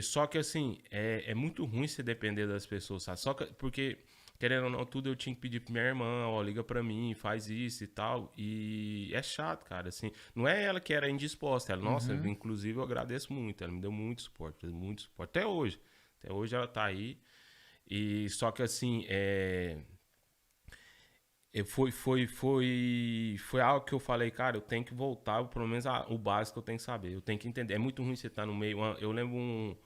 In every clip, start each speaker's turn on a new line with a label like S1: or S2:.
S1: Só que assim, é muito ruim você depender das pessoas, sabe? Só que, porque, querendo ou não, tudo eu tinha que pedir pra minha irmã, ó, liga pra mim, faz isso e tal. E é chato, cara, assim. Não é ela que era indisposta, ela, nossa,
S2: Uhum.
S1: inclusive eu agradeço muito, ela me deu muito suporte, muito suporte. Até hoje. Até hoje ela tá aí. E só que assim, foi algo que eu falei, cara, eu tenho que voltar, pelo menos o básico eu tenho que saber, eu tenho que entender. É muito ruim você estar no meio. Eu lembro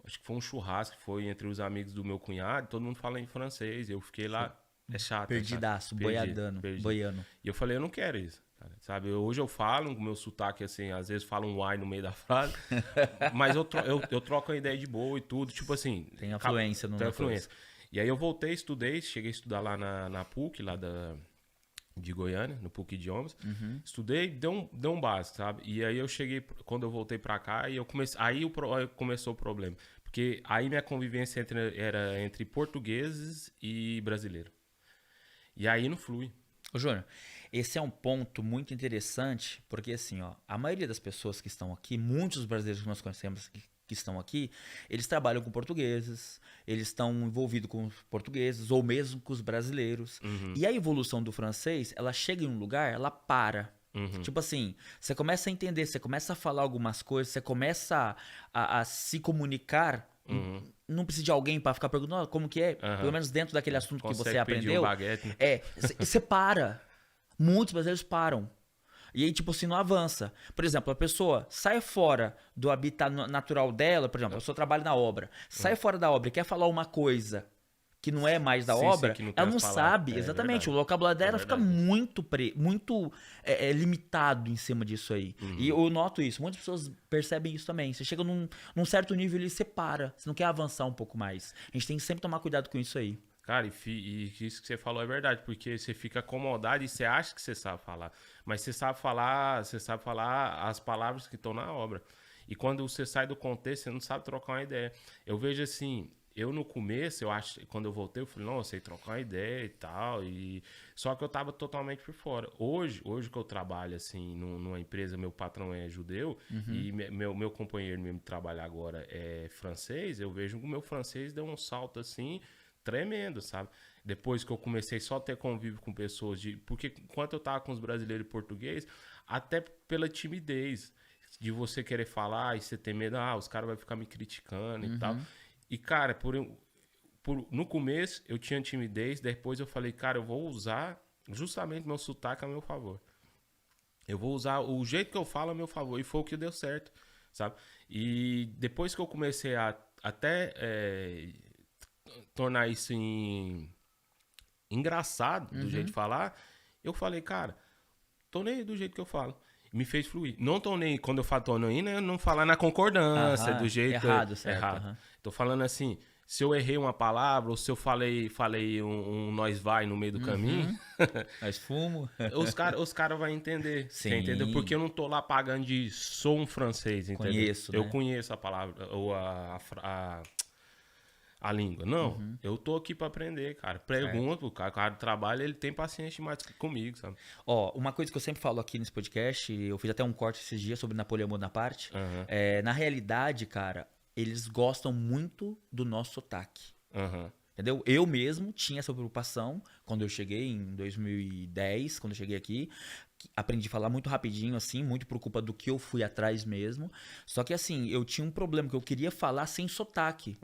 S1: acho que foi um churrasco que foi entre os amigos do meu cunhado, todo mundo fala em francês, eu fiquei
S2: Foi
S1: lá, é chato, é chato.
S2: perdidaço,
S1: Perdi,
S2: boiadano,
S1: perdi.
S2: boiano.
S1: E eu falei, eu não quero isso, cara, sabe? Hoje eu falo com o meu sotaque assim, às vezes falo um ai no meio da frase, mas eu troco a ideia de boa e tudo, tipo assim,
S2: Tem afluência
S1: tem
S2: na coisa.
S1: influência. E aí eu voltei, estudei, cheguei a estudar lá na PUC, lá de Goiânia, no PUC Idiomas.
S2: Uhum.
S1: Estudei, deu um básico, sabe? E aí eu cheguei, quando eu voltei pra cá, e eu comecei, aí começou o problema. Porque aí minha convivência era entre portugueses e brasileiro. E aí não flui.
S2: Ô, Júnior, esse é um ponto muito interessante, porque assim, ó, a maioria das pessoas que estão aqui, muitos dos brasileiros que nós conhecemos que estão aqui, eles trabalham com portugueses, eles estão envolvidos com os portugueses ou mesmo com os brasileiros.
S1: Uhum,
S2: E a evolução do francês, ela chega em um lugar, ela para.
S1: uhum,
S2: Tipo assim, você começa a entender, você começa a falar algumas coisas, você começa a se comunicar.
S1: uhum,
S2: Não precisa de alguém para ficar perguntando "Ah, como que é, pelo
S1: aham.
S2: menos dentro daquele assunto que você
S1: Consegue pedir um
S2: aprendeu.
S1: baguete, né?
S2: Você para. Muitos brasileiros param. E aí, tipo assim, não avança. Por exemplo, a pessoa sai fora do habitat natural dela, por exemplo, a pessoa trabalha na obra, sai fora da obra e quer falar uma coisa que não é mais da
S1: Sim, sim,
S2: obra,
S1: que não tem
S2: ela
S1: as
S2: não
S1: palavras.
S2: sabe
S1: É
S2: exatamente. O
S1: verdade.
S2: vocabulário
S1: É
S2: dela fica
S1: verdade.
S2: muito limitado em cima disso aí. E
S1: Uhum.
S2: eu noto isso, muitas pessoas percebem isso também. Você chega num certo nível e você para, você não quer avançar um pouco mais. A gente tem que sempre tomar cuidado com isso aí.
S1: Cara, e isso que você falou é verdade, porque você fica acomodado e você acha que você sabe falar, mas você sabe falar as palavras que estão na obra. E quando você sai do contexto, você não sabe trocar uma ideia. Eu vejo assim, eu no começo, eu acho, quando eu voltei, eu falei, não, eu sei trocar uma ideia e tal, e só que eu tava totalmente por fora. Hoje que eu trabalho assim numa empresa, meu patrão é judeu
S2: Uhum.
S1: e meu companheiro mesmo de trabalho agora é francês, eu vejo que o meu francês deu um salto assim tremendo, sabe? Depois que eu comecei só a ter convívio com pessoas de. Porque enquanto eu tava com os brasileiros e português, até pela timidez de você querer falar e você ter medo, os caras vão ficar me criticando e tal.
S2: Uhum.
S1: E, cara, no começo eu tinha timidez, depois eu falei, cara, eu vou usar justamente meu sotaque a meu favor. Eu vou usar o jeito que eu falo a meu favor. E foi o que deu certo, sabe? E depois que eu comecei a até tornar isso engraçado do jeito de
S2: Uhum.
S1: falar, eu falei, cara, tô nem aí do jeito que eu falo. Me fez fluir. Não tô nem, quando eu falo tô nem, né, não falar na concordância, do
S2: Aham.
S1: jeito
S2: Errado, certo.
S1: errado.
S2: Aham.
S1: Tô falando assim, se eu errei uma palavra, ou se eu falei um nós vai no meio do caminho,
S2: Uhum. Nós fumo.
S1: os cara vão entender. Você entendeu? Porque
S2: Sim.
S1: eu não tô lá pagando de sou um francês, entendeu?
S2: Conheço,
S1: Eu
S2: né?
S1: conheço a palavra, ou a língua. Não,
S2: Uhum.
S1: eu tô aqui pra aprender, cara.
S2: Certo.
S1: Pergunto, o cara do trabalho, ele tem paciência demais comigo, sabe?
S2: Ó, uma coisa que eu sempre falo aqui nesse podcast, eu fiz até um corte esses dias sobre Napoleão Bonaparte.
S1: Aham,
S2: Na realidade, cara, eles gostam muito do nosso sotaque.
S1: aham,
S2: Entendeu? Eu mesmo tinha essa preocupação quando eu cheguei em 2010, quando eu cheguei aqui. Aprendi a falar muito rapidinho, assim, muito por culpa do que eu fui atrás mesmo. Só que, assim, eu tinha um problema, que eu queria falar sem sotaque.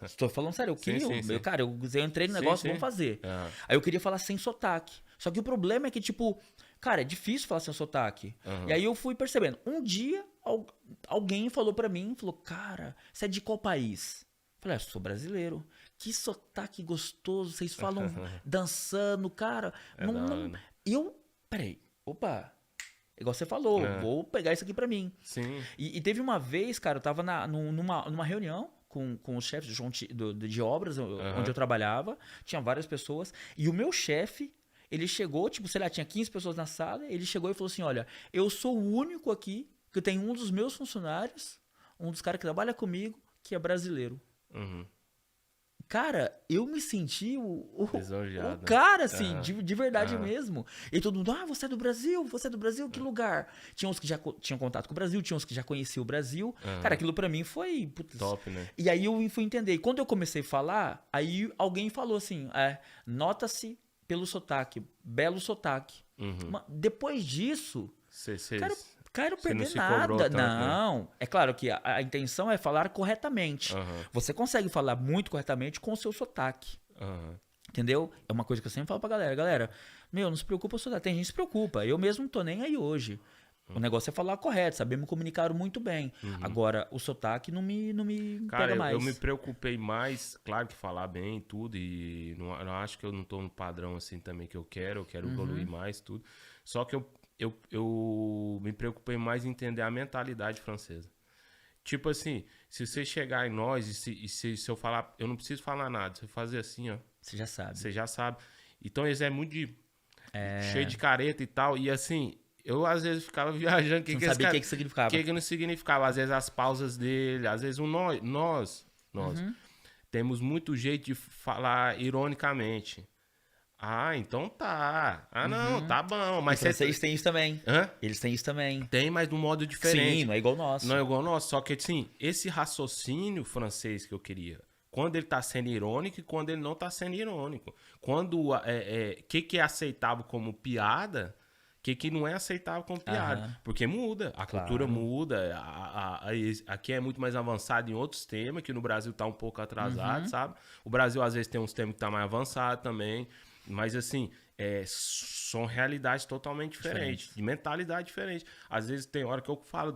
S2: Estou falando sério, eu
S1: Sim,
S2: queria.
S1: sim, sim.
S2: Cara, eu entrei no
S1: Sim,
S2: negócio, vamos
S1: sim.
S2: fazer.
S1: Aham,
S2: Aí eu queria falar sem sotaque. Só que o problema é que, tipo, cara, é difícil falar sem sotaque. E
S1: aham.
S2: aí eu fui percebendo. Um dia, alguém falou pra mim, falou, cara, você é de qual país? Eu falei, eu sou brasileiro. Que sotaque gostoso, vocês falam dançando, cara.
S1: É
S2: Não,
S1: da hora,
S2: não.
S1: né?
S2: Eu, peraí, opa, igual você falou,
S1: É,
S2: vou pegar isso aqui pra mim.
S1: sim.
S2: E teve uma vez, cara, eu tava numa reunião com os chefes de obras onde eu
S1: Aham.
S2: trabalhava, tinha várias pessoas, e o meu chefe, ele chegou, tipo, sei lá, tinha 15 pessoas na sala, ele chegou e falou assim, olha, eu sou o único aqui que tem um dos meus funcionários, um dos caras que trabalha comigo, que é brasileiro.
S1: Uhum.
S2: cara, eu me senti
S1: Lisonjeado,
S2: o
S1: né?
S2: cara, assim,
S1: Aham,
S2: de verdade
S1: aham,
S2: mesmo. E todo mundo, você é do Brasil, que lugar? Tinha uns que já tinham contato com o Brasil, tinha uns que já conheciam o Brasil. Cara,
S1: aham.
S2: aquilo pra mim foi, putz.
S1: Top, né?
S2: E aí eu fui entender. E quando eu comecei a falar, aí alguém falou assim, nota-se pelo sotaque, belo sotaque.
S1: Uhum.
S2: Depois disso, quero,
S1: Você
S2: quero
S1: não
S2: perder
S1: se cobrou
S2: nada.
S1: tanto, né?
S2: Não. É claro que a intenção é falar corretamente.
S1: Aham,
S2: Você consegue falar muito corretamente com o seu sotaque.
S1: aham.
S2: Entendeu? É uma coisa que eu sempre falo pra galera. Galera, não se preocupa com o sotaque. Tem gente que se preocupa. Eu mesmo não tô nem aí hoje. O negócio é falar correto, saber me comunicar muito bem. Agora, o sotaque não me
S1: Cara,
S2: pega mais.
S1: eu me preocupei mais, claro que falar bem tudo, e não acho que eu não tô no padrão assim também que eu quero evoluir mais tudo. Só que eu me preocupei mais em entender a mentalidade francesa. Tipo assim, se você chegar em nós se eu falar, eu não preciso falar nada, se eu fazer assim, ó,
S2: Você já sabe.
S1: você já sabe. Então eles é muito cheio de careta e tal, e assim, eu às vezes ficava viajando,
S2: Você não sabia o que significava.
S1: que não significava, às vezes as pausas dele, às vezes nós temos muito jeito de falar ironicamente. Ah, então tá. Ah, não, tá bom.
S2: E
S1: Mas
S2: francês tem isso também.
S1: Hã?
S2: Eles têm isso também.
S1: Tem, mas de um modo diferente.
S2: Sim, não é igual o nosso.
S1: Não é igual o nosso. Só que, assim, esse raciocínio francês que eu queria, quando ele tá sendo irônico e quando ele não tá sendo irônico. Quando, que é aceitável como piada, que não é aceitável como piada.
S2: Aham.
S1: Porque muda, a
S2: Claro.
S1: cultura muda, aqui é muito mais avançado em outros temas, que no Brasil tá um pouco atrasado, sabe? O Brasil, às vezes, tem uns temas que tá mais avançado também, mas, assim, são realidades totalmente diferentes, de mentalidade diferente. Às vezes, tem hora que eu falo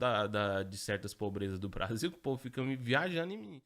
S1: de certas pobrezas do Brasil, que o povo fica me viajando em mim.